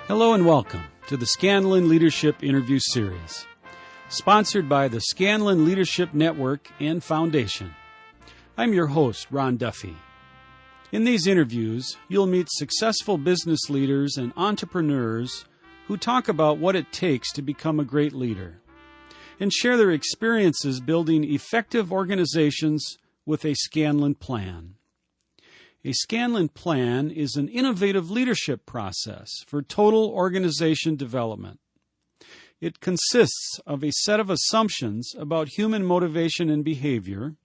Hello and welcome to the Scanlon Leadership Interview Series, sponsored by the Scanlon Leadership Network and Foundation. I'm your host, Ron Duffy. In these interviews, you'll meet successful business leaders and entrepreneurs who talk about what it takes to become a great leader and share their experiences building effective organizations with a Scanlon plan. A Scanlon plan is an innovative leadership process for total organization development. It consists of a set of assumptions about human motivation and behavior,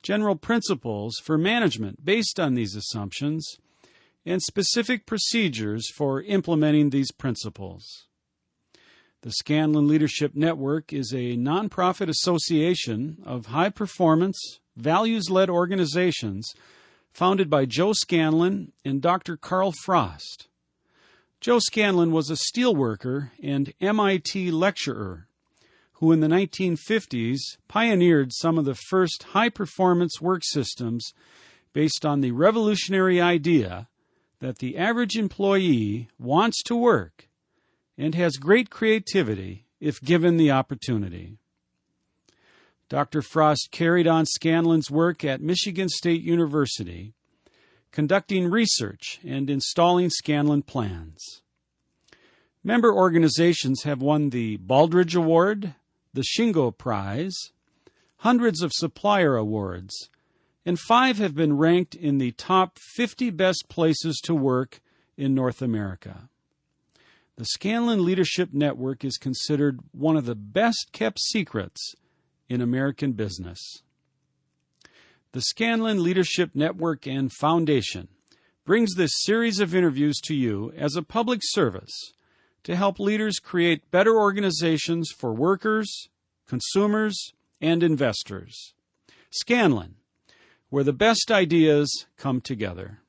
general principles for management based on these assumptions, and specific procedures for implementing these principles. The Scanlon Leadership Network is a nonprofit association of high-performance, values-led organizations founded by Joe Scanlon and Dr. Carl Frost. Joe Scanlon was a steelworker and MIT lecturer who in the 1950s pioneered some of the first high-performance work systems based on the revolutionary idea that the average employee wants to work and has great creativity if given the opportunity. Dr. Frost carried on Scanlon's work at Michigan State University, conducting research and installing Scanlon plans. Member organizations have won the Baldrige Award, the Shingo Prize, hundreds of supplier awards, and 5 have been ranked in the top 50 best places to work in North America. The Scanlon Leadership Network is considered one of the best-kept secrets in American business. The Scanlon Leadership Network and Foundation brings this series of interviews to you as a public service to help leaders create better organizations for workers, consumers, and investors. Scanlon, where the best ideas come together.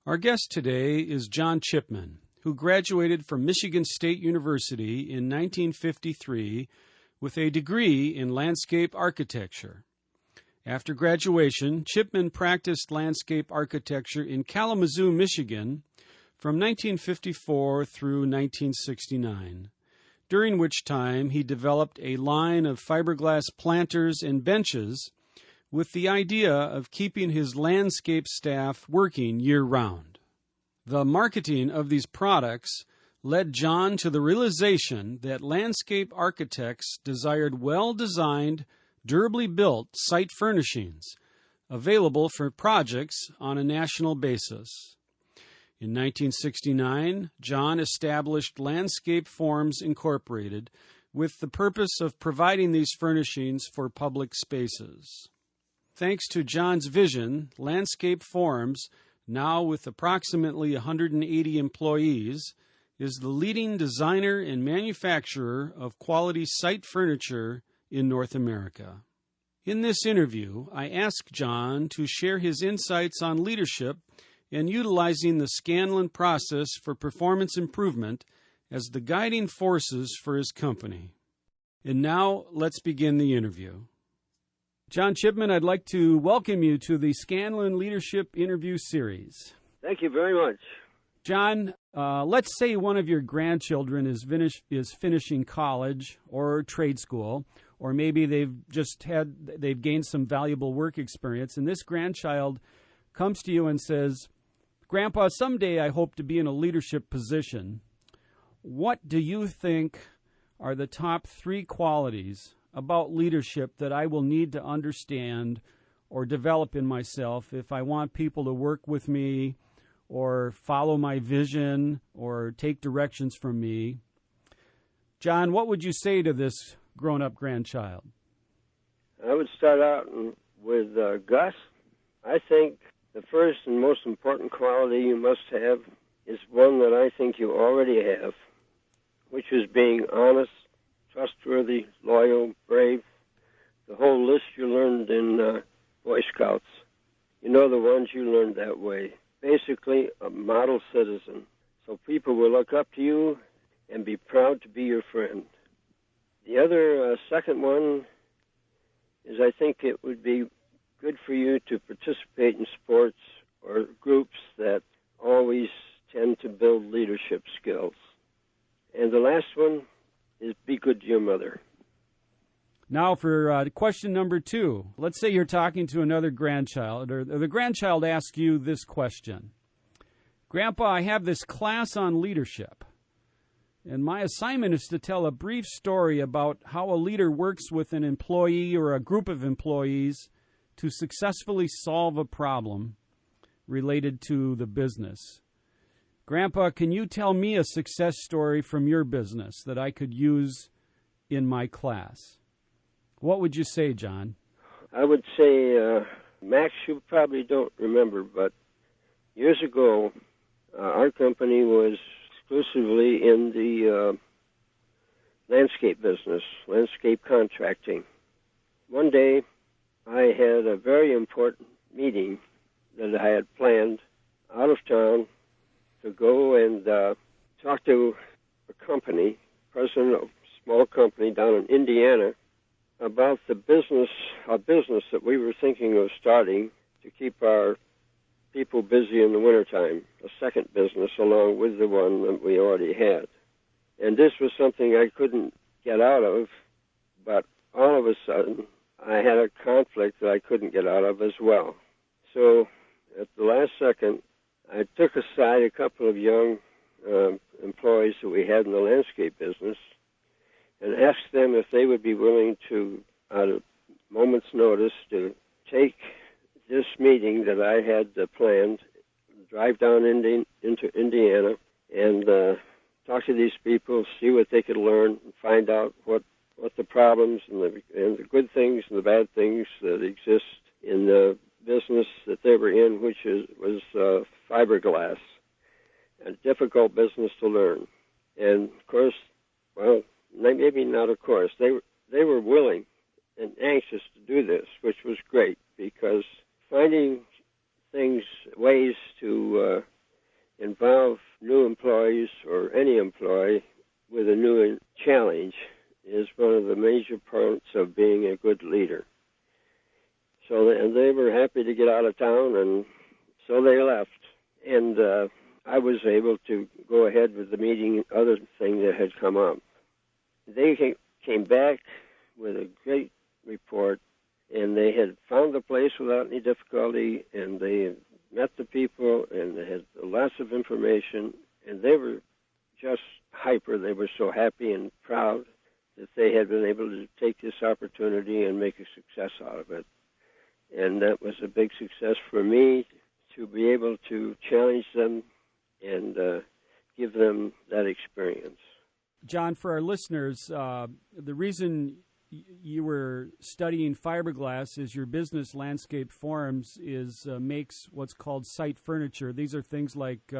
Our guest today is John Chipman, who graduated from Michigan State University in 1953 with a degree in landscape architecture. After graduation, Chipman practiced landscape architecture in Kalamazoo, Michigan from 1954 through 1969, during which time he developed a line of fiberglass planters and benches with the idea of keeping his landscape staff working year-round. The marketing of these products led John to the realization that landscape architects desired well-designed, durably built site furnishings available for projects on a national basis. In 1969, John established Landscape Forms Incorporated with the purpose of providing these furnishings for public spaces. Thanks to John's vision, Landscape Forms, now with approximately 180 employees, is the leading designer and manufacturer of quality site furniture in North America. In this interview, I asked John to share his insights on leadership and utilizing the Scanlon process for performance improvement as the guiding forces for his company. And now, let's begin the interview. John Chipman, I'd like to welcome you to the Scanlon Leadership Interview Series. Thank you very much. John, let's say one of your grandchildren is finishing college or trade school, or maybe they've gained some valuable work experience, and this grandchild comes to you and says, "Grandpa, someday I hope to be in a leadership position." What do you think are the top 3 qualities about leadership that I will need to understand or develop in myself if I want people to work with me or follow my vision or take directions from me? John, what would you say to this grown-up grandchild? I would start out with Gus. I think the first and most important quality you must have is one that I think you already have, which is being honest, trustworthy, loyal, brave, the whole list you learned in Boy Scouts. You know the ones you learned that way. Basically, a model citizen. So people will look up to you and be proud to be your friend. The other second one is I think it would be good for you to participate in sports or groups that always tend to build leadership skills. And the last one is be good to your mother. Now for question number 2. Let's say you're talking to another grandchild, or the grandchild asks you this question. Grandpa, I have this class on leadership, and my assignment is to tell a brief story about how a leader works with an employee or a group of employees to successfully solve a problem related to the business. Grandpa, can you tell me a success story from your business that I could use in my class? What would you say, John? I would say, Max, you probably don't remember, but years ago, our company was exclusively in the landscape business, landscape contracting. One day, I had a very important meeting that I had planned out of town to go and talk to a company, president of a small company down in Indiana, about a business that we were thinking of starting to keep our people busy in the wintertime, a second business along with the one that we already had. And this was something I couldn't get out of, but all of a sudden I had a conflict that I couldn't get out of as well. So at the last second, I took aside a couple of young employees that we had in the landscape business and asked them if they would be willing to, at a moment's notice, to take this meeting that I had planned, drive down into Indiana and talk to these people, see what they could learn, and find out what the problems and the good things and the bad things that exist in the business that they were in, which was fiberglass, a difficult business to learn. And of course, well, maybe not of course, they were willing and anxious to do this, which was great, because finding ways to involve new employees or any employee with a new challenge is one of the major parts of being a good leader. So, and they were happy to get out of town, and so they left. And I was able to go ahead with the meeting, other thing that had come up. They came back with a great report, and they had found the place without any difficulty, and they had met the people, and they had lots of information, and they were just hyper. They were so happy and proud that they had been able to take this opportunity and make a success out of it. And that was a big success for me, to be able to challenge them and give them that experience. John, for our listeners, the reason you were studying fiberglass is your business, Landscape Forms, makes what's called site furniture. These are things like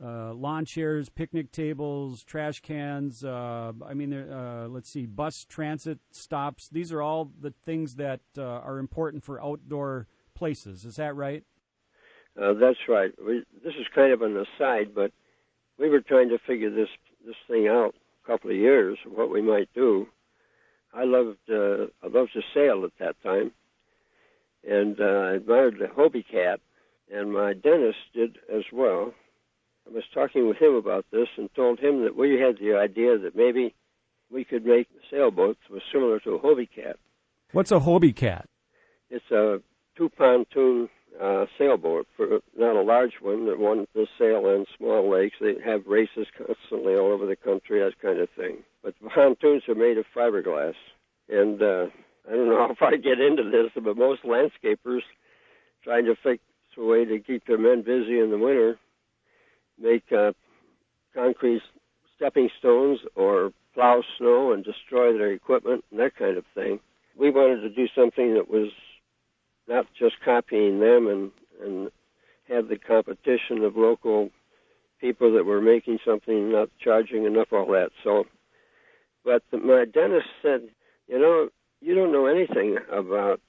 lawn chairs, picnic tables, trash cans, bus transit stops. These are all the things that are important for outdoor places. Is that right? That's right. This is kind of an aside, but we were trying to figure this thing out a couple of years, what we might do. I loved to sail at that time, and I admired the Hobie cat, and my dentist did as well. I was talking with him about this and told him that we had the idea that maybe we could make sailboats was similar to a Hobie cat. What's a Hobie cat? It's a two-pontoon sailboat, for not a large one, that one to sail on small lakes. They have races constantly all over the country, that kind of thing. But the pontoons are made of fiberglass. And I don't know how far I get into this, but most landscapers trying to fix a way to keep their men busy in the winter make concrete stepping stones or plow snow and destroy their equipment and that kind of thing. We wanted to do something that was not just copying them and have the competition of local people that were making something, not charging enough, all that. So, but my dentist said, you don't know anything about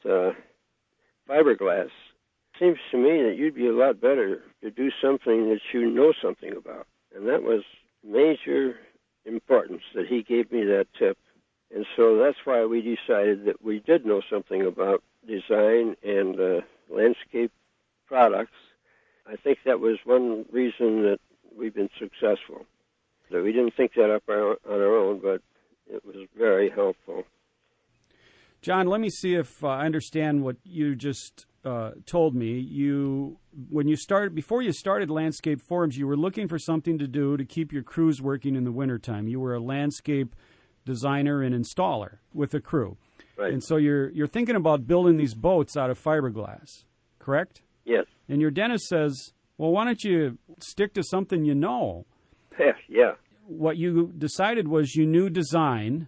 fiberglass. Seems to me that you'd be a lot better to do something that you know something about. And that was major importance that he gave me that tip. And so that's why we decided that we did know something about design and landscape products. I think that was one reason that we've been successful. So we didn't think that up on our own, but it was very helpful. John, let me see if I understand what you just told me. Before you started Landscape Forms, you were looking for something to do to keep your crews working in the wintertime. You were a landscape designer and installer with a crew. Right. And so you're thinking about building these boats out of fiberglass, correct? Yes. And your dentist says, well, why don't you stick to something you know? Yeah. What you decided was you knew design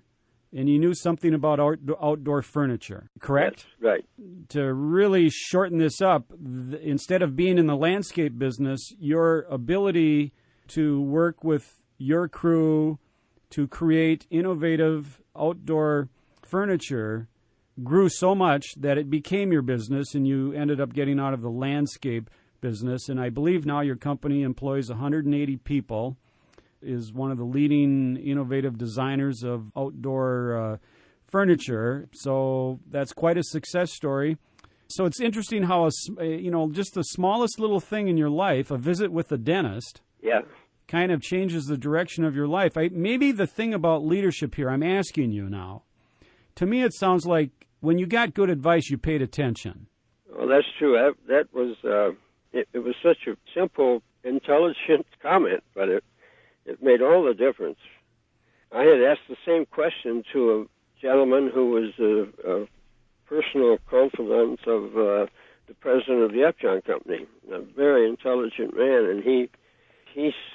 and you knew something about outdoor furniture, correct? That's right. To really shorten this up, instead of being in the landscape business, your ability to work with your crew to create innovative outdoor furniture grew so much that it became your business, and you ended up getting out of the landscape business. And I believe now your company employs 180 people, is one of the leading innovative designers of outdoor furniture. So that's quite a success story. So it's interesting how, just the smallest little thing in your life, a visit with the dentist, kind of changes the direction of your life. Maybe the thing about leadership here, I'm asking you now, to me it sounds like when you got good advice, you paid attention. Well, that's true. That was, it was such a simple, intelligent comment, but it made all the difference. I had asked the same question to a gentleman who was a personal confidant of the president of the Upjohn Company, a very intelligent man, and he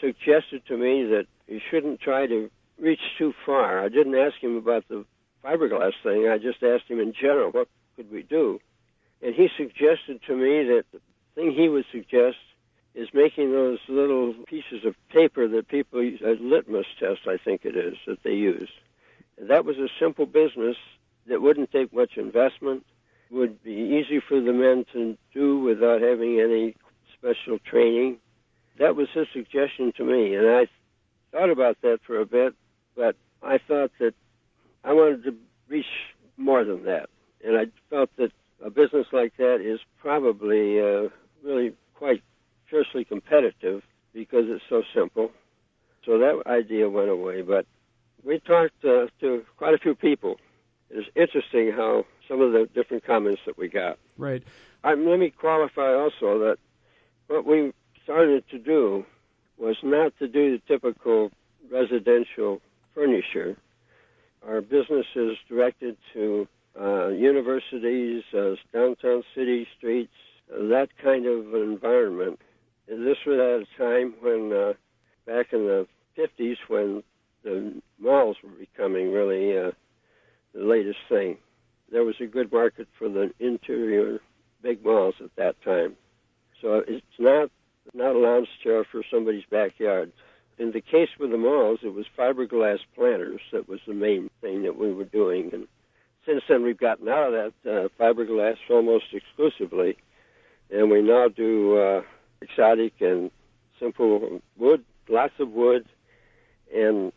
suggested to me that you shouldn't try to reach too far. I didn't ask him about the fiberglass thing. I just asked him in general, what could we do? And he suggested to me that the thing he would suggest is making those little pieces of paper that people use, a litmus test, I think it is, that they use. And that was a simple business that wouldn't take much investment, would be easy for the men to do without having any special training. That was his suggestion to me, and I thought about that for a bit, but I thought that I wanted to reach more than that. And I felt that a business like that is probably really quite fiercely competitive because it's so simple. So that idea went away. But we talked to quite a few people. It's interesting how some of the different comments that we got. Right. Let me qualify also that what we started to do was not to do the typical residential furniture. Our business is directed to universities, downtown city streets, that kind of environment. And this was at a time when, back in the 50s, when the malls were becoming really the latest thing. There was a good market for the interior big malls at that time. So it's not a lounge chair for somebody's backyard. In the case with the malls, it was fiberglass planters that was the main thing that we were doing. And since then, we've gotten out of that fiberglass almost exclusively, and we now do exotic and simple wood, lots of wood, and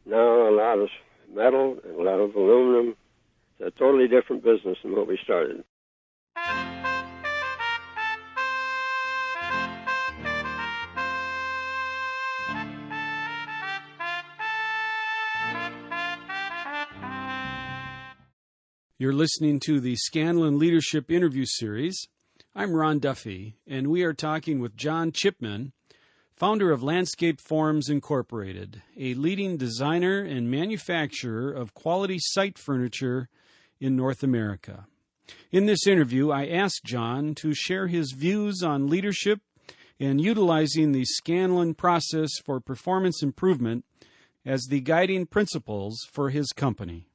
now a lot of metal and a lot of aluminum. It's a totally different business than what we started. You're listening to the Scanlon Leadership Interview Series. I'm Ron Duffy, and we are talking with John Chipman, founder of Landscape Forms Incorporated, a leading designer and manufacturer of quality site furniture in North America. In this interview, I asked John to share his views on leadership and utilizing the Scanlon process for performance improvement as the guiding principles for his company.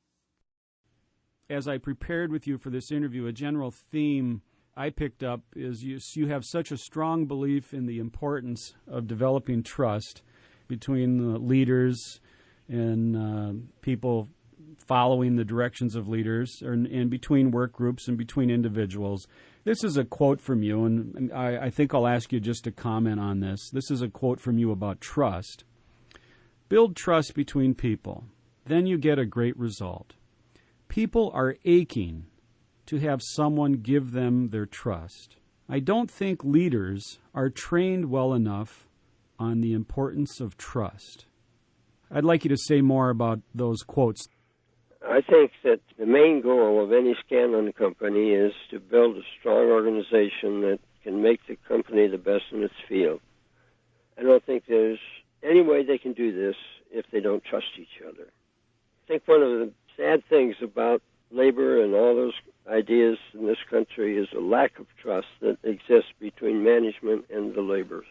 As I prepared with you for this interview, a general theme I picked up is you have such a strong belief in the importance of developing trust between the leaders and people following the directions of leaders, and between work groups and between individuals. This is a quote from you, and I think I'll ask you just to comment on this. This is a quote from you about trust. Build trust between people. Then you get a great result. People are aching to have someone give them their trust. I don't think leaders are trained well enough on the importance of trust. I'd like you to say more about those quotes. I think that the main goal of any Scanlon company is to build a strong organization that can make the company the best in its field. I don't think there's any way they can do this if they don't trust each other. I think one of the sad things about labor and all those ideas in this country is a lack of trust that exists between management and the laborers.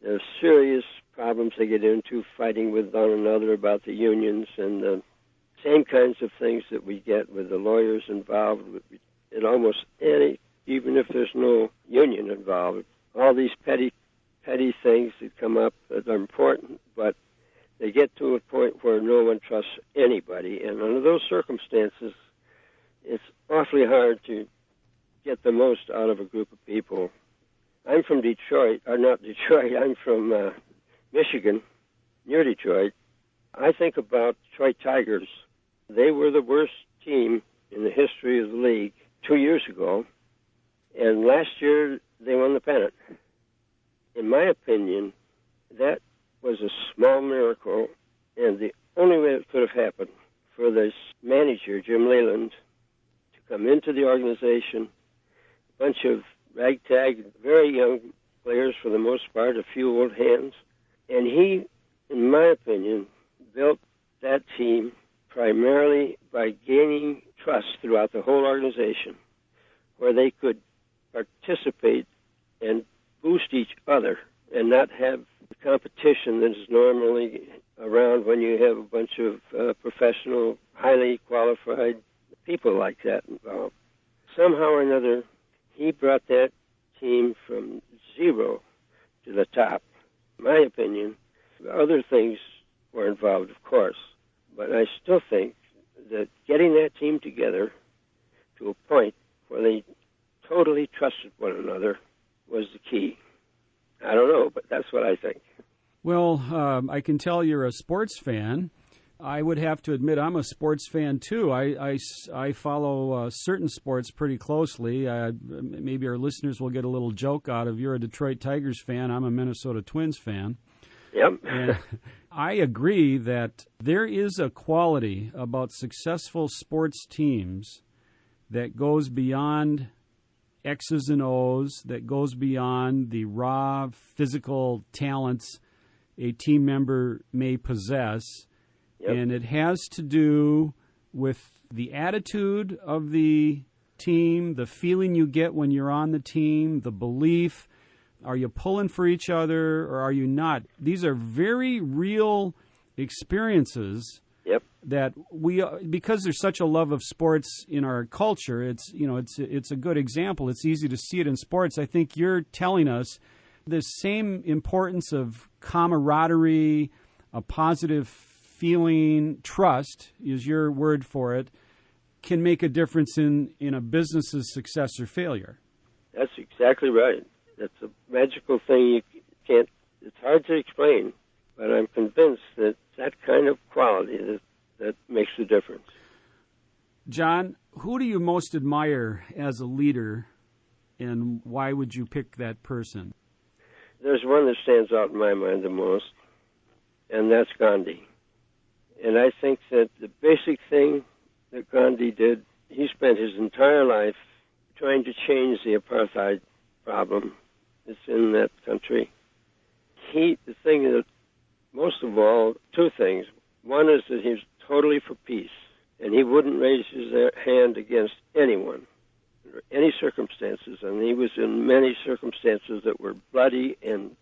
There's serious problems they get into fighting with one another about the unions and the same kinds of things that we get with the lawyers involved in almost any, even if there's no union involved. All these petty things that come up that are important, but they get to a point where no one trusts anybody. And under those circumstances, it's awfully hard to get the most out of a group of people. I'm from Detroit, or not Detroit, I'm from Michigan, near Detroit. I think about Detroit Tigers. They were the worst team in the history of the league 2 years ago, and last year they won the pennant. In my opinion, that was a small miracle, and the only way it could have happened for this manager, Jim Leyland, to come into the organization, a bunch of ragtag, very young players for the most part, a few old hands, and he, in my opinion, built that team primarily by gaining trust throughout the whole organization, where they could participate and boost each other and not have the competition that is normally around when you have a bunch of professional, highly qualified people like that involved. Somehow or another, he brought that team from zero to the top. In my opinion, other things were involved, of course, but I still think that getting that team together to a point where they totally trusted one another was the key. I don't know, but that's what I think. Well, I can tell you're a sports fan. I would have to admit I'm a sports fan, too. I follow certain sports pretty closely. Maybe our listeners will get a little joke out of you're a Detroit Tigers fan. I'm a Minnesota Twins fan. Yep. And I agree that there is a quality about successful sports teams that goes beyond X's and O's, that goes beyond the raw physical talents a team member may possess. Yep. And it has to do with the attitude of the team, the feeling you get when you're on the team, the belief. Are you pulling for each other or are you not? These are very real experiences. Yep. That we, because there's such a love of sports in our culture, it's a good example. It's easy to see it in sports. I think you're telling us the same importance of camaraderie, a positive feeling, trust is your word for it, can make a difference in a business's success or failure. That's exactly right. That's a magical thing you can't, it's hard to explain, but I'm convinced that that kind of quality that makes the difference. John, who do you most admire as a leader, and why would you pick that person? There's one that stands out in my mind the most, and that's Gandhi. And I think that the basic thing that Gandhi did, he spent his entire life trying to change the apartheid problem that's in that country. The thing that, most of all, two things. One is that he was totally for peace, and he wouldn't raise his hand against anyone, under any circumstances, and he was in many circumstances that were bloody and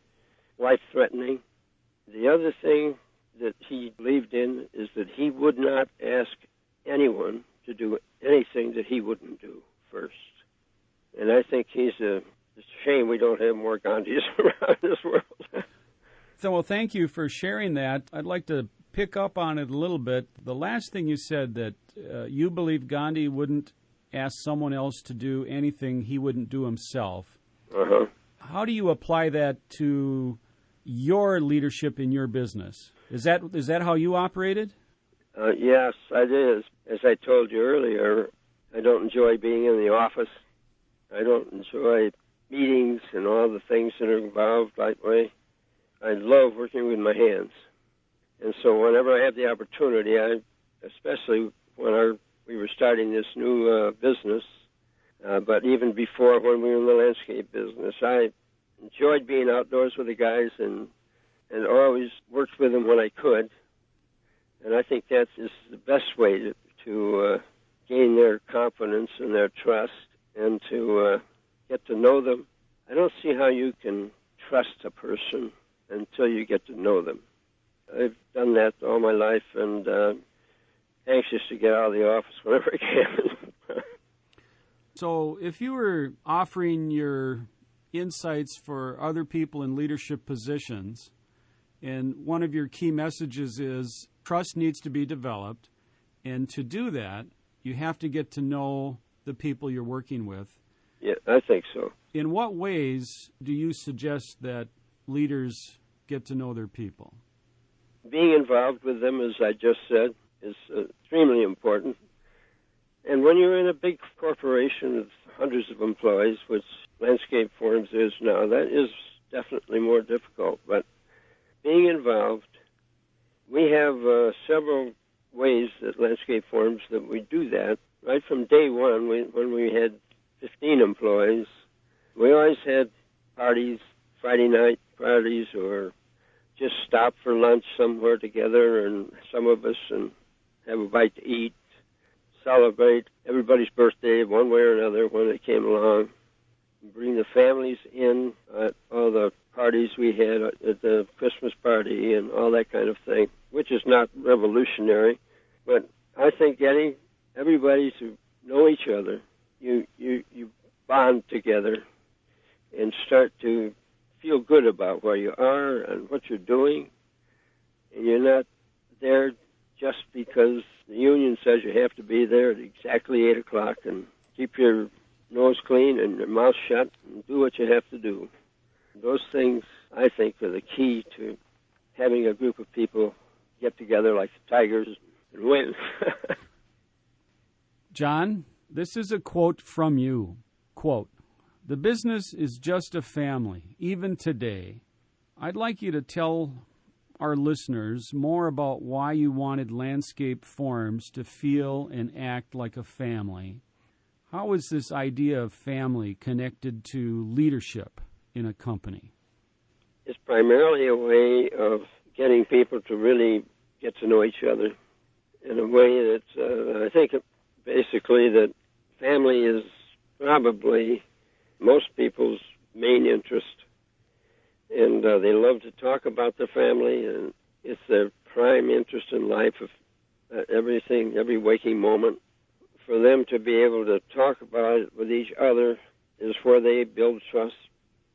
life-threatening. The other thing that he believed in is that he would not ask anyone to do anything that he wouldn't do first. And I think it's a shame we don't have more Gandhis around this world. So, well, thank you for sharing that. I'd like to pick up on it a little bit. The last thing you said, that you believe Gandhi wouldn't ask someone else to do anything he wouldn't do himself. Uh-huh. How do you apply that to your leadership in your business? Is that how you operated? Yes, it is. As I told you earlier, I don't enjoy being in the office. I don't enjoy meetings and all the things that are involved that way. I love working with my hands. And so whenever I have the opportunity, especially when we were starting this new business, but even before when we were in the landscape business, I enjoyed being outdoors with the guys and always worked with them when I could. And I think that is the best way to gain their confidence and their trust and to get to know them. I don't see how you can trust a person until you get to know them. I've done that all my life and anxious to get out of the office whenever I can. So if you were offering your insights for other people in leadership positions, and one of your key messages is trust needs to be developed, and to do that, you have to get to know the people you're working with. Yeah, I think so. In what ways do you suggest that leaders get to know their people? Being involved with them, as I just said, is extremely important. And when you're in a big corporation with hundreds of employees, which Landscape Forms is now, that is definitely more difficult. But being involved, we have several ways at Landscape Forms that we do that. Right from day one, when we had 15 employees, we always had parties, Friday night parties, or just stop for lunch somewhere together, and some of us and have a bite to eat, celebrate everybody's birthday one way or another when they came along, bring the families in at all the parties we had at the Christmas party and all that kind of thing, which is not revolutionary, but I think getting everybody to know each other, you bond together and start to feel good about where you are and what you're doing, and you're not there just because the union says you have to be there at exactly 8 o'clock and keep your nose clean and your mouth shut and do what you have to do. Those things, I think, are the key to having a group of people get together like the Tigers and win. John, this is a quote from you. Quote, "The business is just a family, even today. I'd like you to tell our listeners more about why you wanted Landscape Forms to feel and act like a family. How is this idea of family connected to leadership in a company?" It's primarily a way of getting people to really get to know each other in a way that I think basically that family is probably most people's main interest, and they love to talk about their family, and it's their prime interest in life of everything, every waking moment. For them to be able to talk about it with each other is where they build trust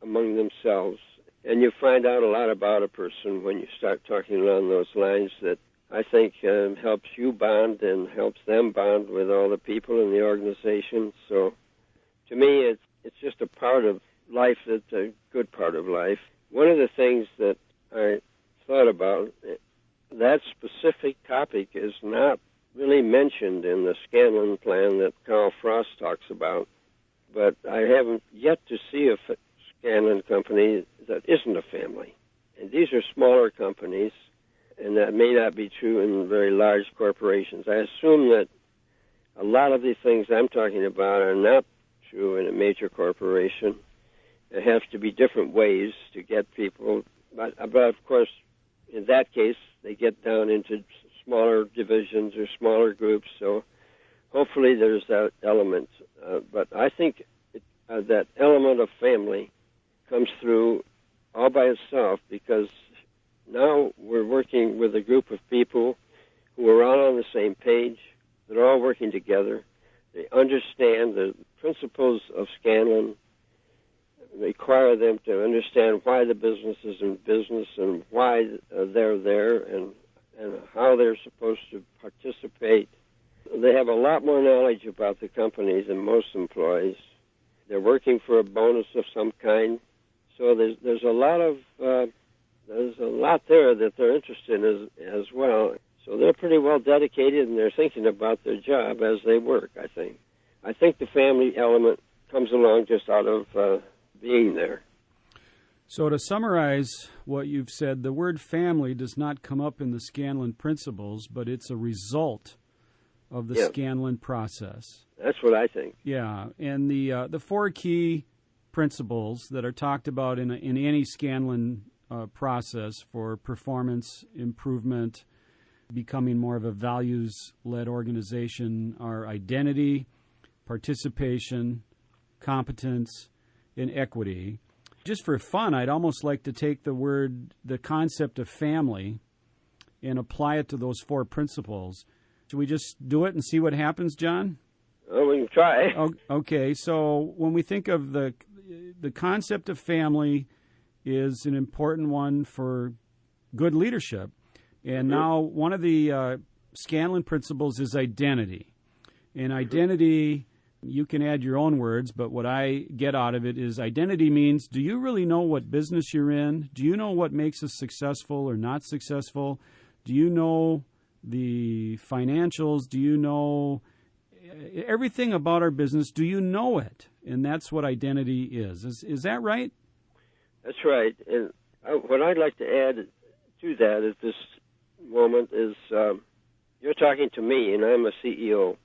among themselves. And you find out a lot about a person when you start talking along those lines that I think helps you bond and helps them bond with all the people in the organization. So to me, it's just a part of life that's a good part of life. One of the things that I thought about, that specific topic is not really mentioned in the Scanlon plan that Carl Frost talks about, but I haven't yet to see a Scanlon company that isn't a family. And these are smaller companies, and that may not be true in very large corporations. I assume that a lot of the things I'm talking about are not true in a major corporation. There have to be different ways to get people, but of course, in that case, they get down into smaller divisions or smaller groups, so hopefully there's that element. But I think that element of family comes through all by itself, because now we're working with a group of people who are all on the same page. They're all working together. They understand the principles of Scanlon, require them to understand why the business is in business and why they're there and how they're supposed to participate. They have a lot more knowledge about the company than most employees. They're working for a bonus of some kind. So there's a lot there that they're interested in as well. So they're pretty well dedicated, and they're thinking about their job as they work, I think. I think the family element comes along just out of being there. So to summarize what you've said, the word family does not come up in the Scanlon Principles, but it's a result of the Scanlon process. That's what I think. Yeah, and the four key principles that are talked about in any Scanlon process for performance improvement, becoming more of a values-led organization are identity, participation, competence, and equity. Just for fun, I'd almost like to take the concept of family and apply it to those four principles. Should we just do it and see what happens, John? Oh, we can try. Okay, so when we think of the concept of family is an important one for good leadership. And now one of the Scanlon principles is identity. And identity, you can add your own words, but what I get out of it is identity means, do you really know what business you're in? Do you know what makes us successful or not successful? Do you know the financials? Do you know everything about our business? Do you know it? And that's what identity is. Is that right? That's right. And what I'd like to add to that at this moment is you're talking to me, and I'm a CEO.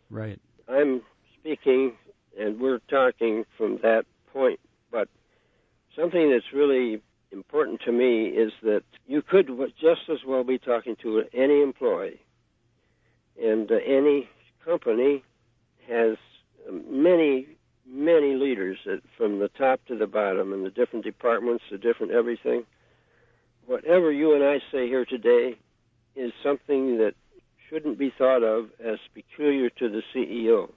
Right. I'm speaking, and we're talking from that point. But something that's really important to me is that you could just as well be talking to any employee. And any company has many, many leaders from the top to the bottom in the different departments, the different everything. Whatever you and I say here today is something that shouldn't be thought of as peculiar to the CEO.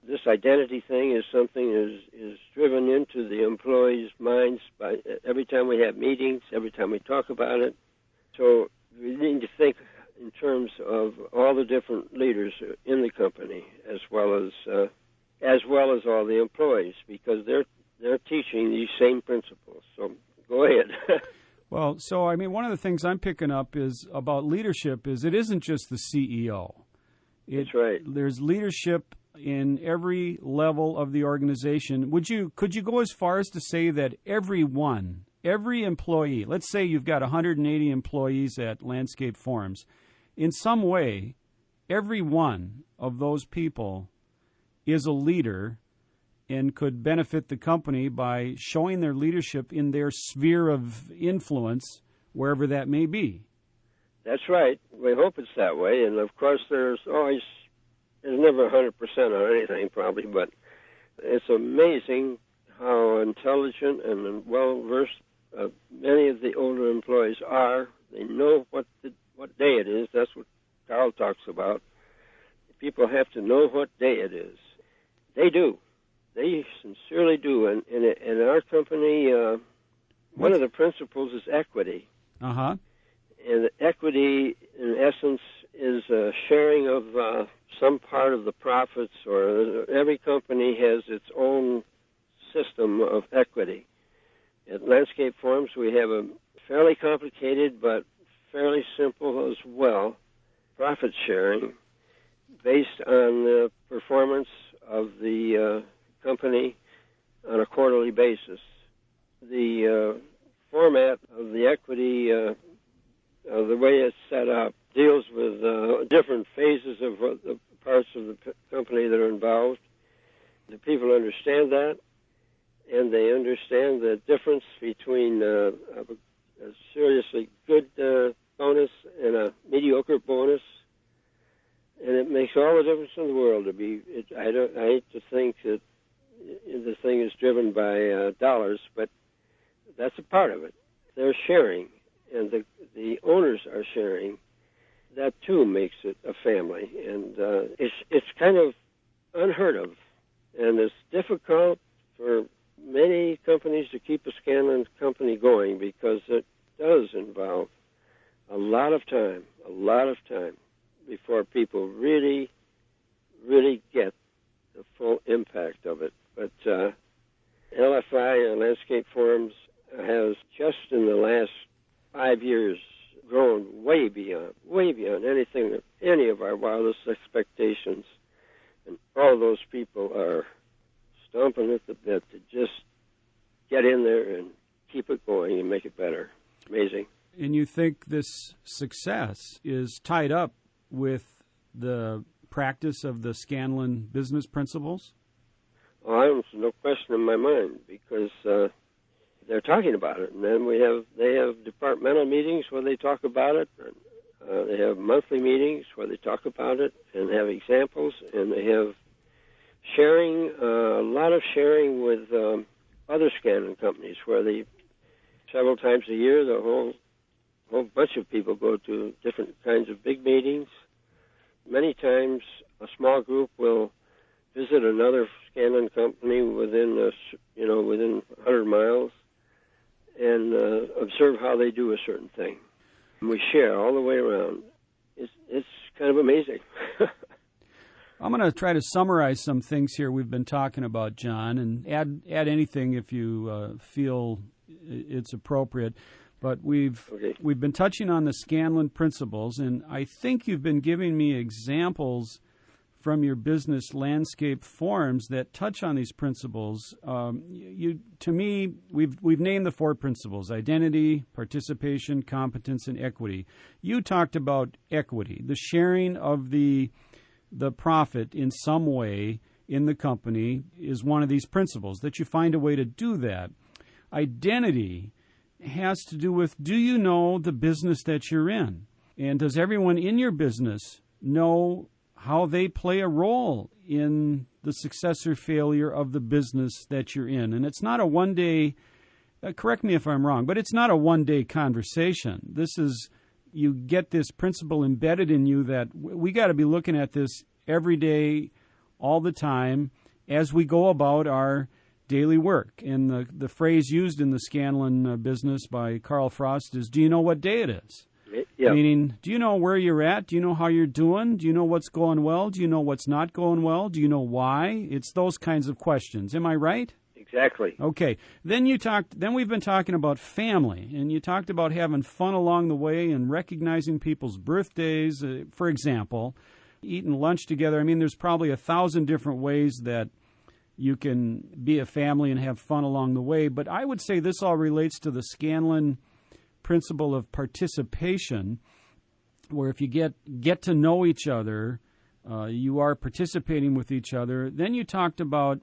This identity thing is something that is driven into the employees' minds by every time we have meetings, every time we talk about it. So we need to think in terms of all the different leaders in the company, as well as all the employees, because they're teaching these same principles. So go ahead. Well, so I mean, one of the things I'm picking up is about leadership is it isn't just the CEO. That's right. There's leadership in every level of the organization. Could you go as far as to say that every employee, let's say you've got 180 employees at Landscape Forums, in some way, every one of those people is a leader and could benefit the company by showing their leadership in their sphere of influence, wherever that may be. That's right. We hope it's that way. And, of course, there's never 100% on anything, probably, but it's amazing how intelligent and well-versed many of the older employees are. They know what day it is. That's what Carl talks about. People have to know what day it is. They do. They sincerely do. And in our company, one of the principles is equity. Uh-huh. And equity, in essence, is a sharing of some part of the profits, or every company has its own system of equity. At Landscape Forums, we have a fairly complicated but fairly simple as well profit sharing based on the performance of the company on a quarterly basis. The format of the equity, the way it's set up, deals with different phases of the parts of the company that are involved. The people understand that, and they understand the difference between a seriously good bonus and a mediocre bonus, and it makes all the difference in the world. I hate to think that the thing is driven by dollars, but that's a part of it. They're sharing, and the owners are sharing. That too makes it a family, and it's kind of unheard of, and it's difficult for many companies to keep a Scanlon company going because it does involve a lot of time before people really, really get the full impact of it. But LFI, Landscape Forums, has just in the last 5 years grown way beyond anything, any of our wildest expectations. And all those people are stomping at the bit to just get in there and keep it going and make it better. Amazing. And you think this success is tied up with the practice of the Scanlon business principles? Oh, there's no question in my mind, because they're talking about it. And then they have departmental meetings where they talk about it. They have monthly meetings where they talk about it and have examples. And they have sharing, a lot of sharing with other Scanlon companies, where they, several times a year, the whole bunch of people go to different kinds of big meetings. Many times a small group will visit another Scanlon company within 100 miles and observe how they do a certain thing. And we share all the way around. It's kind of amazing. I'm going to try to summarize some things here we've been talking about, John, and add anything if you feel it's appropriate. But we've been touching on the Scanlon principles, and I think you've been giving me examples from your business landscape forums that touch on these principles. To me, we've named the 4 principles: identity, participation, competence, and equity. You talked about equity, the sharing of the profit in some way in the company is one of these principles, that you find a way to do that. Identity has to do with, do you know the business that you're in? And does everyone in your business know how they play a role in the success or failure of the business that you're in? And it's not a one-day, correct me if I'm wrong, but it's not a one-day conversation. This is, you get this principle embedded in you that we got to be looking at this every day, all the time, as we go about our daily work. And the phrase used in the Scanlon business by Carl Frost is, do you know what day it is? Yep. Meaning, do you know where you're at? Do you know how you're doing? Do you know what's going well? Do you know what's not going well? Do you know why? It's those kinds of questions. Am I right? Exactly. Okay. Then we've been talking about family, and you talked about having fun along the way and recognizing people's birthdays, for example, eating lunch together. I mean, there's probably 1,000 different ways that you can be a family and have fun along the way. But I would say this all relates to the Scanlon principle of participation, where if you get to know each other, you are participating with each other. Then you talked about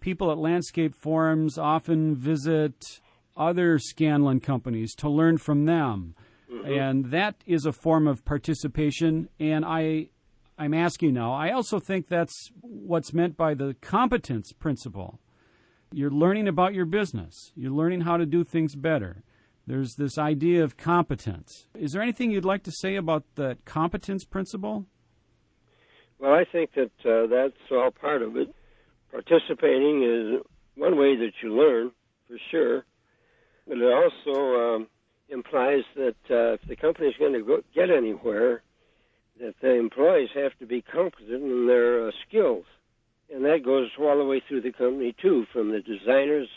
people at landscape forums often visit other Scanlon companies to learn from them. Mm-hmm. And that is a form of participation. And I'm asking now, I also think that's what's meant by the competence principle. You're learning about your business. You're learning how to do things better. There's this idea of competence. Is there anything you'd like to say about the competence principle? Well, I think that that's all part of it. Participating is one way that you learn, for sure. But it also implies that if the company is going to get anywhere, that the employees have to be competent in their skills. And that goes all the way through the company, too, from the designers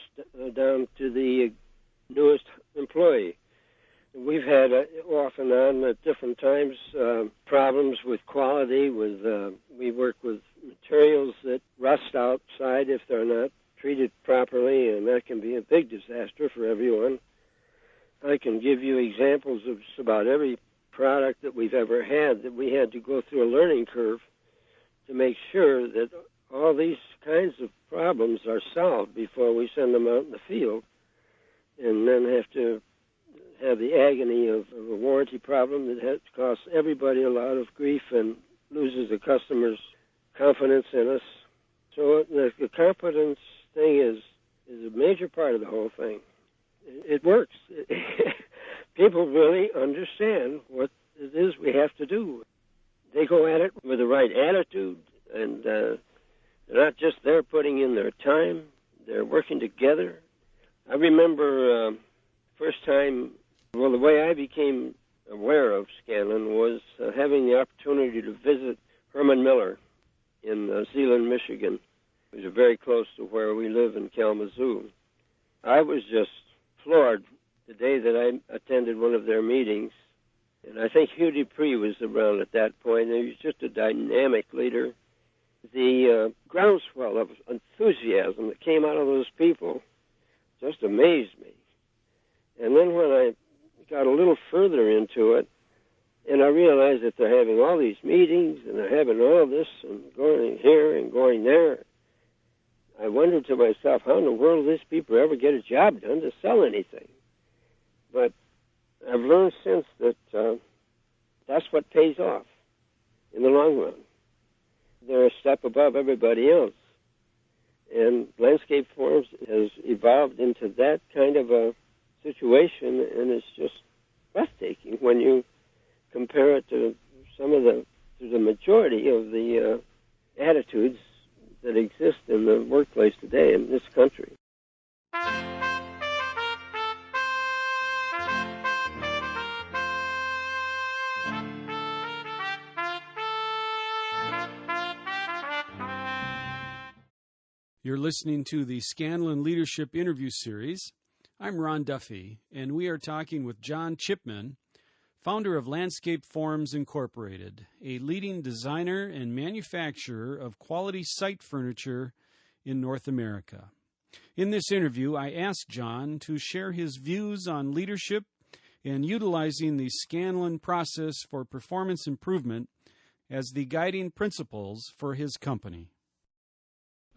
down to the newest employee. We've had off and on at different times problems with quality. We work with materials that rust outside if they're not treated properly, and that can be a big disaster for everyone. I can give you examples of just about every product that we've ever had that we had to go through a learning curve to make sure that all these kinds of problems are solved before we send them out in the field, and then have to have the agony of a warranty problem that has cost everybody a lot of grief and loses the customer's confidence in us. So the competence thing is a major part of the whole thing. It works. People really understand what it is we have to do. They go at it with the right attitude, and they're not just there putting in their time. They're working together. I remember first time, well, the way I became aware of Scanlon was having the opportunity to visit Herman Miller in Zeeland, Michigan. It was very close to where we live in Kalamazoo. I was just floored the day that I attended one of their meetings. And I think Hugh Dupree was around at that point. He was just a dynamic leader. the groundswell of enthusiasm that came out of those people just amazed me. And then when I got a little further into it, and I realized that they're having all these meetings, and they're having all this, and going here and going there, I wondered to myself, how in the world do these people ever get a job done to sell anything? But I've learned since that that's what pays off in the long run. They're a step above everybody else. And Landscape Forms has evolved into that kind of a situation, and it's just breathtaking when you compare it to the majority of the attitudes that exist in the workplace today in this country. You're listening to the Scanlon Leadership Interview Series. I'm Ron Duffy, and we are talking with John Chipman, founder of Landscape Forms Incorporated, a leading designer and manufacturer of quality site furniture in North America. In this interview, I asked John to share his views on leadership and utilizing the Scanlon process for performance improvement as the guiding principles for his company.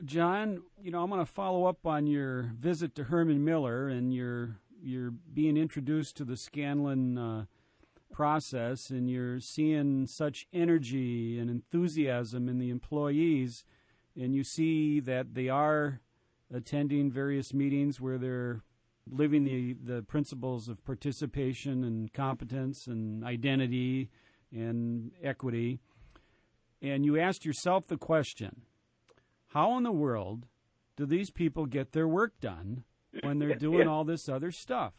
John, I'm going to follow up on your visit to Herman Miller and your being introduced to the Scanlon process, and you're seeing such energy and enthusiasm in the employees, and you see that they are attending various meetings where they're living the principles of participation and competence and identity and equity. And you asked yourself the question, how in the world do these people get their work done when they're doing all this other stuff?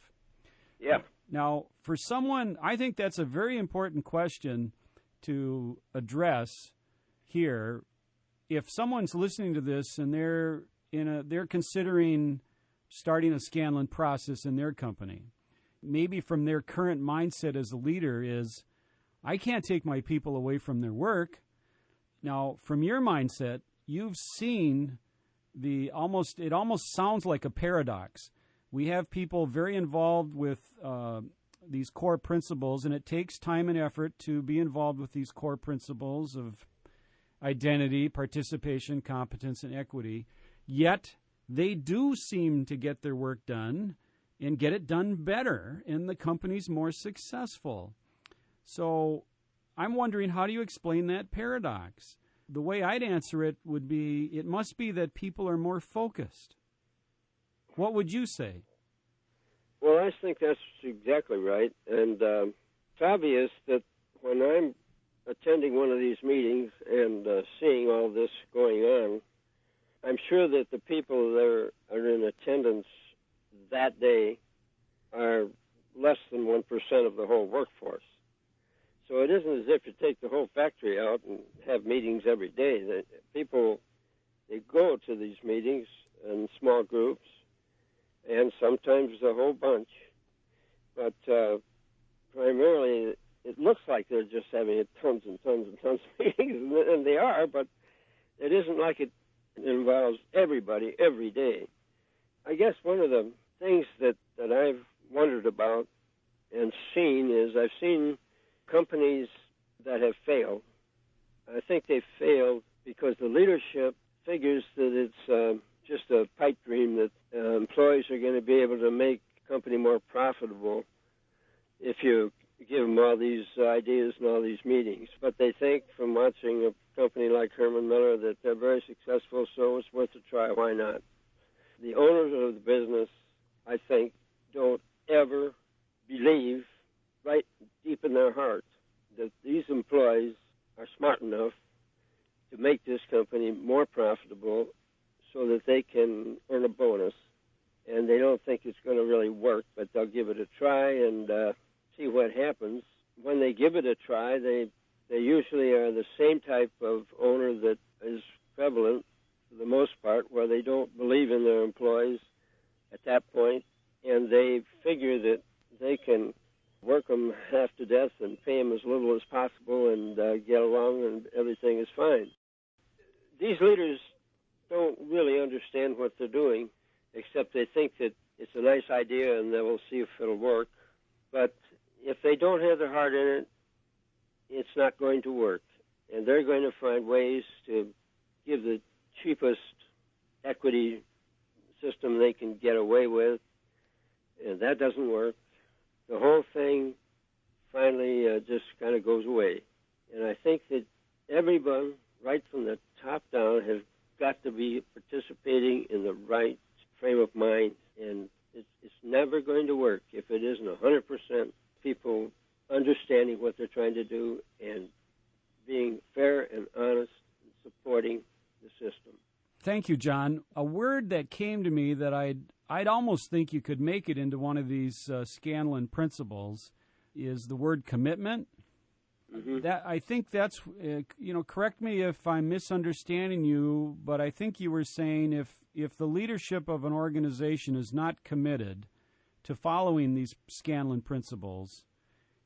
Yeah. Now, for someone, I think that's a very important question to address here. If someone's listening to this and they're considering starting a Scanlon process in their company, maybe from their current mindset as a leader is, I can't take my people away from their work. Now, from your mindset, you've seen it almost sounds like a paradox. We have people very involved with these core principles, and it takes time and effort to be involved with these core principles of identity, participation, competence, and equity. Yet, they do seem to get their work done and get it done better, and the company's more successful. So I'm wondering, how do you explain that paradox? The way I'd answer it would be, it must be that people are more focused. What would you say? Well, I think that's exactly right. And it's obvious that when I'm attending one of these meetings and seeing all this going on, I'm sure that the people that are in attendance that day are less than 1% of the whole workforce. So it isn't as if you take the whole factory out and have meetings every day. People, they go to these meetings in small groups, and sometimes a whole bunch. But primarily, it looks like they're just having tons and tons and tons of meetings, and they are, but it isn't like it involves everybody every day. I guess one of the things that I've wondered about and seen is I've seen companies that have failed. I think they've failed because the leadership figures that it's just a pipe dream that employees are going to be able to make the company more profitable if you give them all these ideas and all these meetings. But they think from watching a company like Herman Miller that they're very successful, so it's worth a try. Why not? The owners of the business, I think, don't ever believe right deep in their heart that these employees are smart enough to make this company more profitable so that they can earn a bonus. And they don't think it's going to really work, but they'll give it a try and see what happens. When they give it a try, they usually are the same type of owner that is prevalent for the most part, where they don't believe in their employees at that point, and they figure that they can work them half to death and pay them as little as possible and get along and everything is fine. that it's a nice idea and then we'll see if it'll work. But if they don't have their heart in it, it's not going to work. And they're going to find ways to give the cheapest equity system they can get away with, and that doesn't work. The whole thing finally just kind of goes away. And I think that everyone, right from the top down, has got to be participating in the right frame of mind, and it's never going to work if it isn't 100% people understanding what they're trying to do and being fair and honest and supporting the system. Thank you, John. A word that came to me that I'd almost think you could make it into one of these Scanlon principles is the word commitment. Mm-hmm. That I think that's correct me if I'm misunderstanding you, but I think you were saying if the leadership of an organization is not committed to following these Scanlon principles,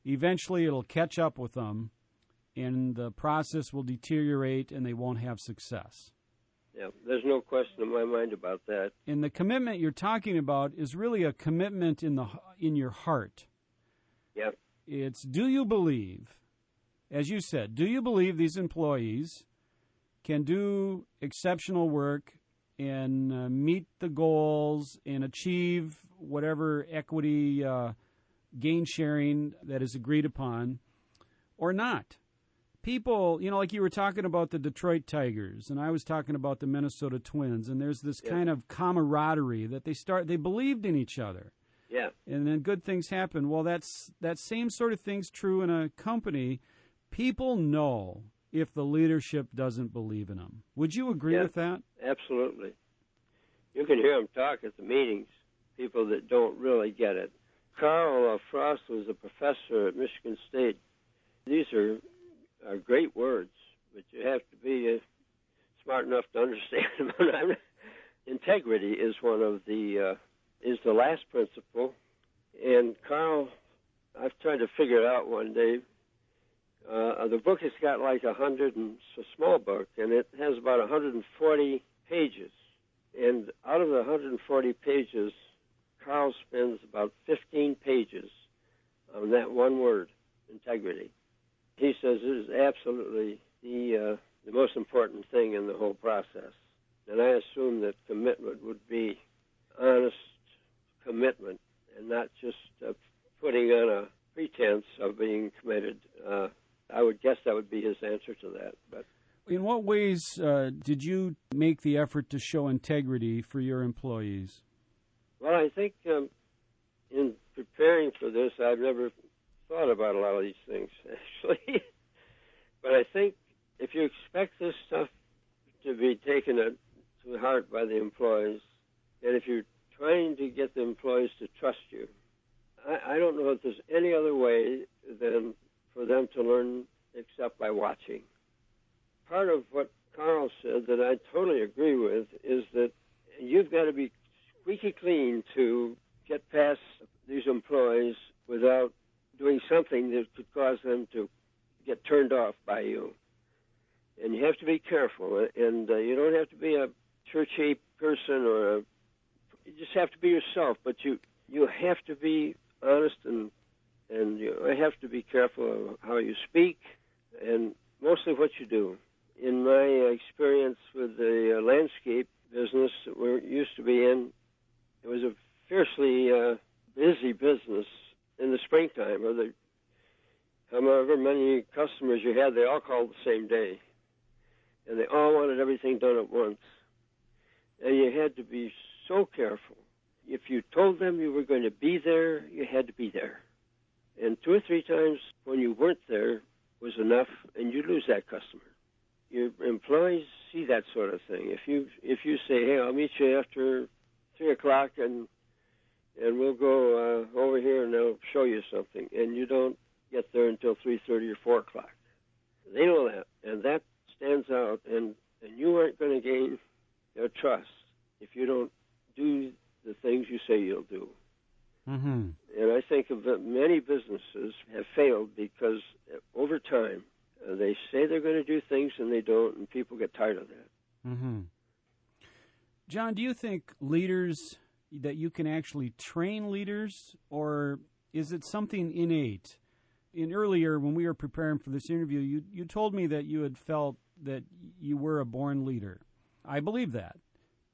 eventually it'll catch up with them, and the process will deteriorate, and they won't have success. Yeah, there's no question in my mind about that. And the commitment you're talking about is really a commitment in your heart. Yeah. It's, do you believe, as you said, do you believe these employees can do exceptional work and meet the goals and achieve whatever equity gain sharing that is agreed upon or not? People, like you were talking about the Detroit Tigers, and I was talking about the Minnesota Twins, and there's this kind of camaraderie that they believed in each other. Yeah. And then good things happen. Well, that same sort of thing's true in a company. People know if the leadership doesn't believe in them. Would you agree with that? Absolutely. You can hear them talk at the meetings, people that don't really get it. Carl Frost was a professor at Michigan State. These are great words, but you have to be smart enough to understand them. Integrity is one of the the last principle, and Carl, I've tried to figure it out one day. The book has got like 100, and it's a small book, and it has about 140 pages. And out of the 140 pages, Carl spends about 15 pages on that one word, integrity. He says it is absolutely the most important thing in the whole process. And I assume that commitment would be honest commitment and not just putting on a pretense of being committed. I would guess that would be his answer to that. But in what ways did you make the effort to show integrity for your employees? Well, I think in preparing for this, I've never thought about a lot of these things, actually. But I think if you expect this stuff to be taken to heart by the employees, and if you're trying to get the employees to trust you, I don't know if there's any other way than for them to learn except by watching. Part of what Carl said that I totally agree with is that you've got to be squeaky clean to get past these employees without doing something that could cause them to get turned off by you. And you have to be careful, and you don't have to be a churchy person you just have to be yourself, but you have to be honest and you have to be careful of how you speak and mostly what you do. In my experience with the landscape business that we used to be in, it was a fiercely busy business in the springtime. However many customers you had, they all called the same day. And they all wanted everything done at once. And you had to be so careful. If you told them you were going to be there, you had to be there. And 2 or 3 times when you weren't there was enough, and you lose that customer. Your employees see that sort of thing. If you say, hey, I'll meet you after 3 o'clock and we'll go over here and I'll show you something, and you don't get there until 3:30 or 4 o'clock. They know that, and that stands out, and you aren't going to gain their trust if you don't do the things you say you'll do. Mm-hmm. And I think of many businesses have failed because over time they say they're going to do things and they don't, and people get tired of that. Mm-hmm. John, do you think leaders that you can actually train leaders, or is it something innate? Earlier, when we were preparing for this interview, you told me that you had felt that you were a born leader. I believe that.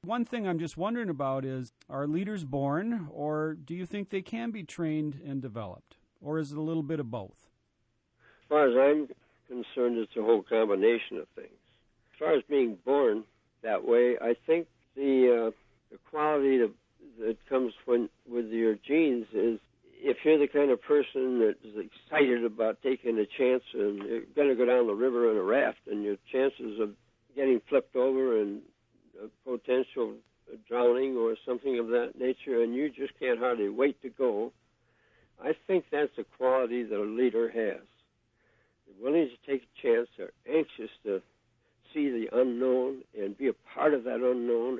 One thing I'm just wondering about is, are leaders born, or do you think they can be trained and developed? Or is it a little bit of both? As far as I'm concerned, it's a whole combination of things. As far as being born that way, I think the quality that comes with your genes is, if you're the kind of person that is excited about taking a chance and you're going to go down the river in a raft, and your chances of getting flipped over and potential drowning or something of that nature, and you just can't hardly wait to go, I think that's a quality that a leader has. They're willing to take a chance. They're anxious to see the unknown and be a part of that unknown,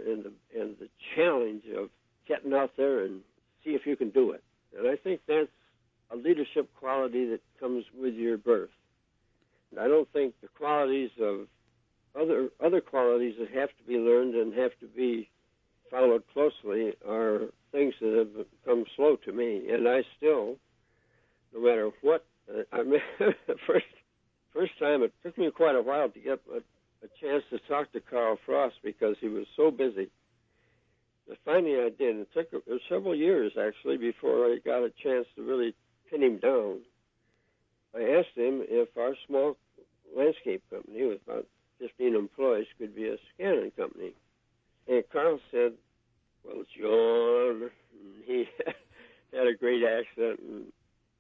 and the challenge of getting out there and see if you can do it. And I think that's a leadership quality that comes with your birth. And I don't think the qualities of other qualities that have to be learned and have to be followed closely are things that have come slow to me. And I still, no matter what, the first time, it took me quite a while to get a chance to talk to Carl Frost because he was so busy. But finally I did. It took several years, actually, before I got a chance to really pin him down. I asked him if our small landscape company with about 15 employees could be a Scanlon company. And Carl said, well, John, and he had a great accent, and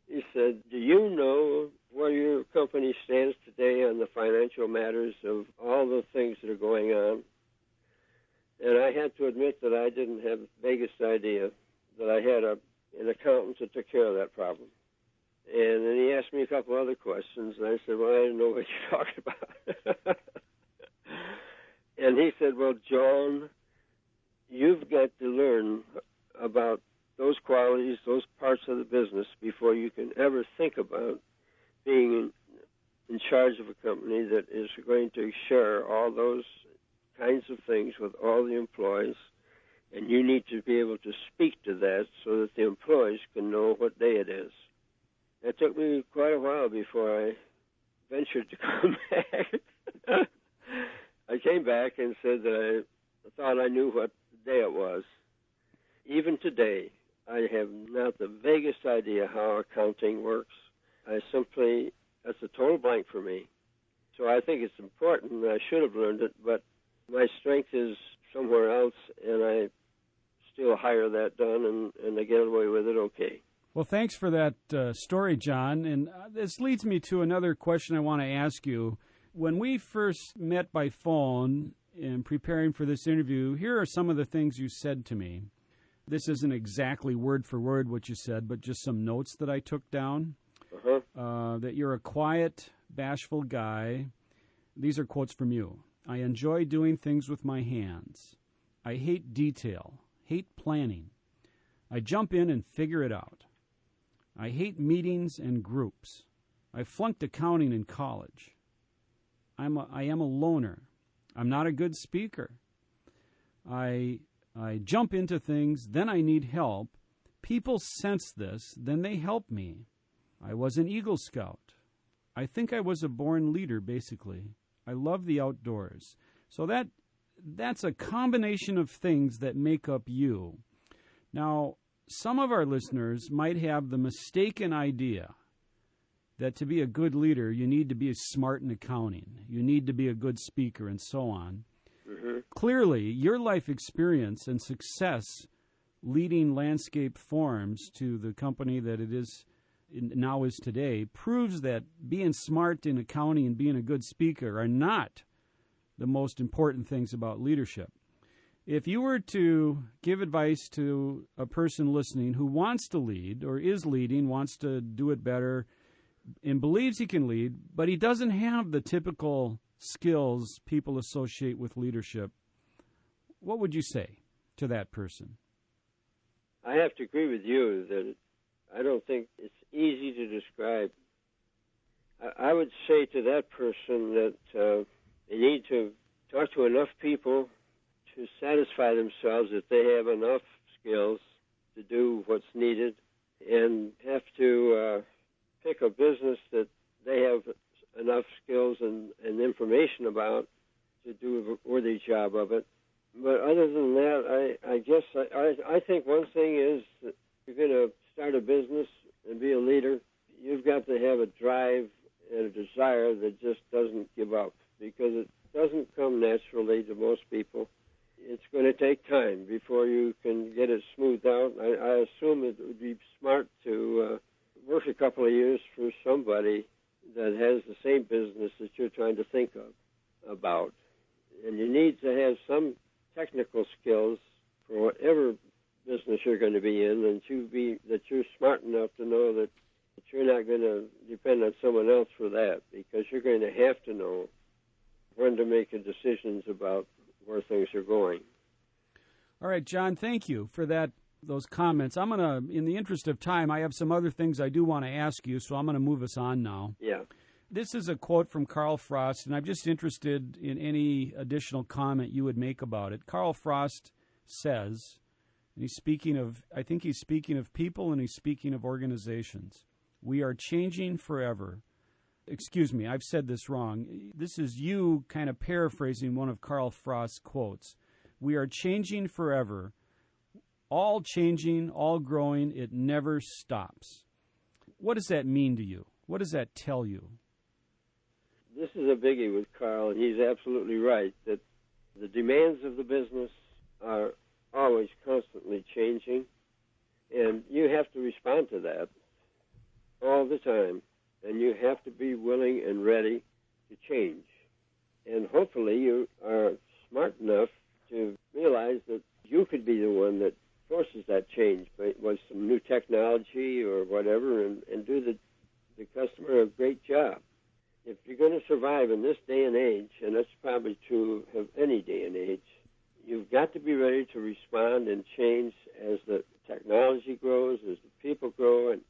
he said, do you know where your company stands today on the financial matters of all the things that are going on? And I had to admit that I didn't have the vaguest idea that I had an accountant that took care of that problem. And then he asked me a couple other questions, and I said, well, I didn't know what you're talking about. And he said, well, John, you've got to learn about those qualities, those parts of the business, before you can ever think about being in charge of a company that is going to share all those kinds of things with all the employees, and you need to be able to speak to that so that the employees can know what day it is. It took me quite a while before I ventured to come back. I came back and said that I thought I knew what day it was. Even today, I have not the vaguest idea how accounting works. That's a total blank for me. So I think it's important, and I should have learned it, but my strength is somewhere else, and I still hire that done, and I get away with it okay. Well, thanks for that story, John. And this leads me to another question I want to ask you. When we first met by phone in preparing for this interview, here are some of the things you said to me. This isn't exactly word for word what you said, but just some notes that I took down. That you're a quiet, bashful guy. These are quotes from you. I enjoy doing things with my hands. I hate detail, hate planning. I jump in and figure it out. I hate meetings and groups. I flunked accounting in college. I am a loner. I'm not a good speaker. I jump into things, then I need help. People sense this, then they help me. I was an Eagle Scout. I think I was a born leader, basically. I love the outdoors. So that's a combination of things that make up you. Now, some of our listeners might have the mistaken idea that to be a good leader, you need to be smart in accounting. You need to be a good speaker and so on. Mm-hmm. Clearly, your life experience and success leading landscape forms to the company that it is now is today proves that being smart in accounting and being a good speaker are not the most important things about leadership. If you were to give advice to a person listening who wants to lead or is leading, wants to do it better, and believes he can lead, but he doesn't have the typical skills people associate with leadership, what would you say to that person? I have to agree with you that I don't think it's easy to describe. I would say to that person that they need to talk to enough people to satisfy themselves that they have enough skills to do what's needed and have to pick a business that they have enough skills and information about to do a worthy job of it. But other than that, I guess I think one thing is that if you're going to start a business and be a leader, you've got to have a drive and a desire that just doesn't give up, because it doesn't come naturally to most people. It's going to take time before you can get it smoothed out. I assume it would be smart to work a couple of years for somebody that has the same business that you're trying to think about. And you need to have some technical skills for whatever business you're going to be in, and that you're smart enough to know that you're not going to depend on someone else for that, because you're going to have to know when to make decisions about where things are going. All right, John, thank you for those comments. I'm going to, in the interest of time, I have some other things I do want to ask you, so I'm going to move us on now. Yeah. This is a quote from Karl Frost, and I'm just interested in any additional comment you would make about it. Karl Frost says, and I think he's speaking of people and he's speaking of organizations, "We are changing forever." Excuse me, I've said this wrong. This is you kind of paraphrasing one of Karl Frost's quotes. "We are changing forever. All changing, all growing, it never stops." What does that mean to you? What does that tell you? This is a biggie with Carl, and he's absolutely right that the demands of the business are always constantly changing, and you have to respond to that all the time, and you have to be willing and ready to change. And hopefully you are smart enough to realize that you could be the one that forces that change with some new technology or whatever, and do the customer a great job. If you're going to survive in this day and age, and that's probably true of any day and age, you've got to be ready to respond and change as the technology grows, as the people grow, and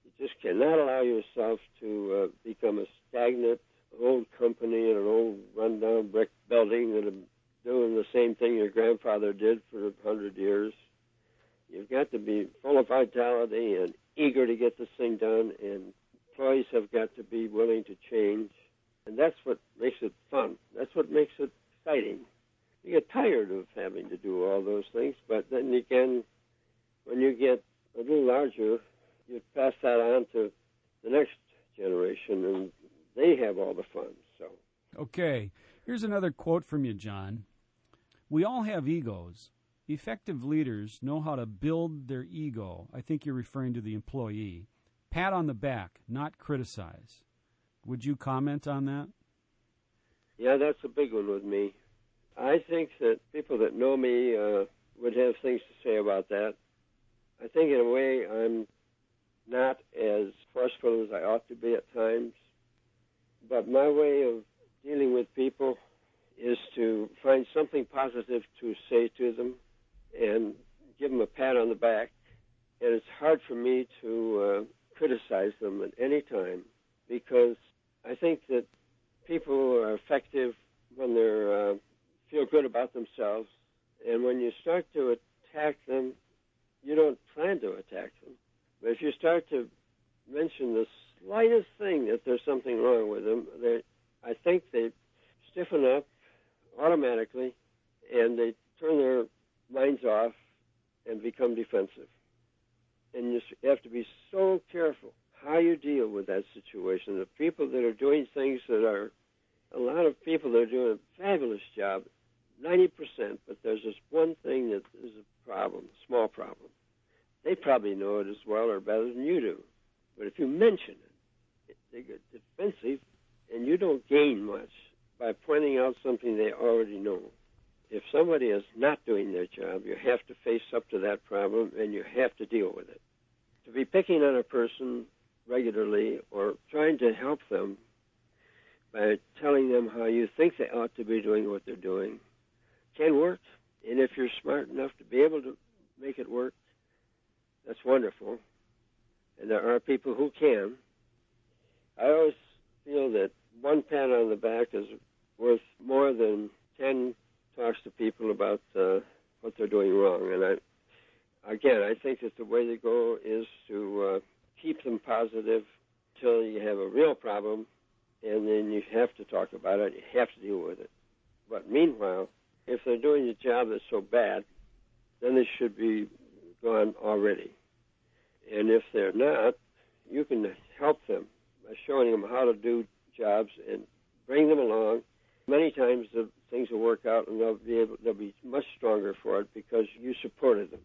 you just cannot allow yourself to become a stagnant old company in an old rundown brick building that are doing the same thing your grandfather did for 100 years. You've got to be full of vitality and eager to get this thing done, and employees have got to be willing to change, and that's what makes it fun. That's what makes it exciting. You get tired of having to do all those things, but then when you get a little larger, you pass that on to the next generation, and they have all the fun. So, okay, here's another quote from you, John. "We all have egos. Effective leaders know how to build their ego." I think you're referring to the employee. "Pat on the back, not criticize." Would you comment on that? Yeah, that's a big one with me. I think that people that know me would have things to say about that. I think in a way I'm not as forceful as I ought to be at times, but my way of dealing with people is to find something positive to say to them and give them a pat on the back. And it's hard for me to criticize them at any time, because I think that people are effective when they feel good about themselves. And when you start to attack them, you don't plan to attack them. But if you start to mention the slightest thing that there's something wrong with them, I think they stiffen up automatically, and they turn their minds off and become defensive. And you have to be so careful how you deal with that situation. The people that are doing things that are, a lot of people that are doing a fabulous job, 90%, but there's this one thing that is a problem, a small problem. They probably know it as well or better than you do. But if you mention it, they get defensive, and you don't gain much by pointing out something they already know. If somebody is not doing their job, you have to face up to that problem, and you have to deal with it. To be picking on a person regularly or trying to help them by telling them how you think they ought to be doing what they're doing can work. And if you're smart enough to be able to make it work, that's wonderful. And there are people who can. I always feel that one pat on the back is worth more than 10 talks to people about what they're doing wrong. And again, I think that the way to go is to keep them positive until you have a real problem, and then you have to talk about it. You have to deal with it. But meanwhile, if they're doing a job that's so bad, then they should be gone already. And if they're not, you can help them by showing them how to do jobs and bring them along. Many times the things will work out, and they'll be much stronger for it because you supported them.